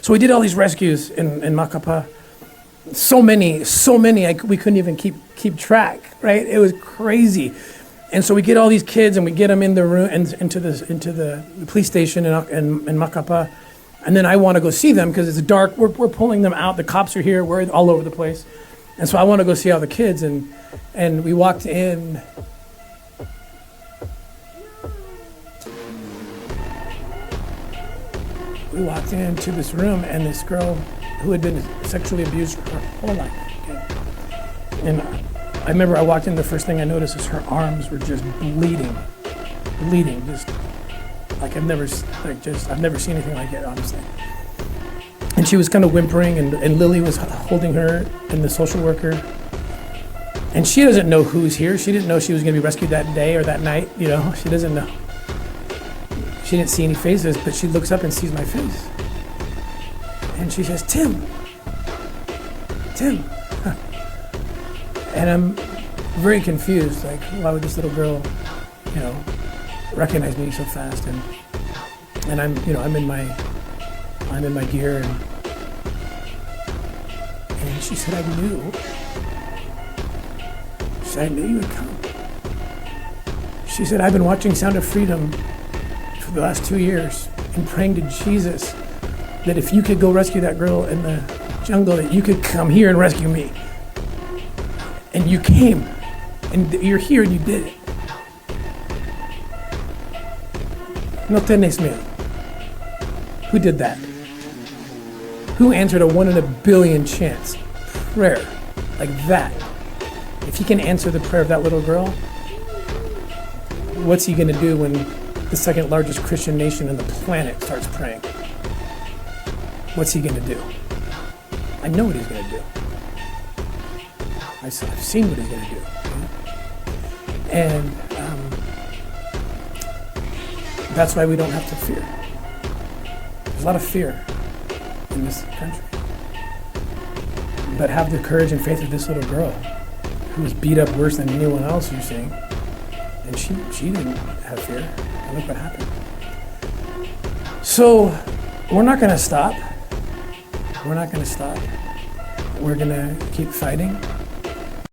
So we did all these rescues in Macapa. So many, we couldn't even keep track, right? It was crazy. And so we get all these kids and we get them in the room and into the police station in Macapa. And then I want to go see them because it's dark. We're pulling them out. The cops are here. We're all over the place. And so I want to go see all the kids. And we walked in. We walked into this room, and this girl who had been sexually abused her whole life. Okay? And I remember I walked in, the first thing I noticed is her arms were just bleeding, just like I've never seen anything like it, honestly. And she was kind of whimpering, and Lily was holding her, and the social worker. And she doesn't know who's here. She didn't know she was going to be rescued that day or that night. You know, she doesn't know. She didn't see any faces, but she looks up and sees my face. And she says, Tim. And I'm very confused, like, why would this little girl, recognize me so fast? And I'm in my gear, and she said, I knew. She said, I knew you would come. She said, I've been watching Sound of Freedom for the last 2 years and praying to Jesus that if you could go rescue that girl in the jungle, that you could come here and rescue me. And you came, and you're here, and you did it. No tenés miedo. Who did that? Who answered a 1 in a billion chance prayer like that? If he can answer the prayer of that little girl, what's he going to do when the second largest Christian nation on the planet starts praying? What's he going to do? I know what he's going to do. I've seen what he's going to do. And that's why we don't have to fear. There's a lot of fear in this country. But have the courage and faith of this little girl who was beat up worse than anyone else you're seeing. And she didn't have fear. And look what happened. So we're not going to stop. We're not going to stop. We're going to keep fighting.